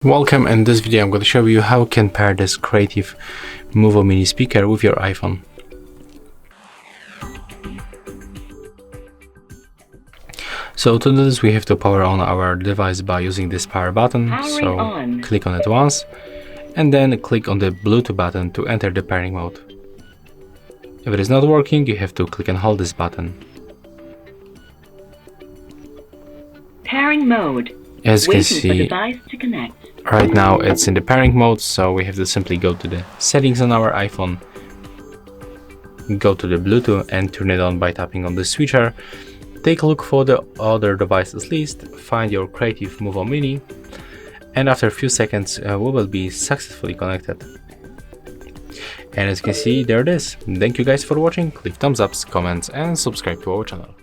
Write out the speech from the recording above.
Welcome. In this video I'm going to show you how you can pair this Creative Muvo Mini speaker with your iPhone. So to do this we have to power on our device by using this power button. Click on it once and then click on the Bluetooth button to enter the pairing mode. If it is not working, you have to click and hold this button. Pairing mode. As you can see, device to connect. Right now it's in the pairing mode, so we have to simply go to the settings on our iPhone, go to the Bluetooth and turn it on by tapping on the switcher. Take a look for the other devices list, find your Creative Muvo Mini, and after a few seconds we will be successfully connected. And as you can see, there it is. Thank you guys for watching. Leave thumbs ups, comments and subscribe to our channel.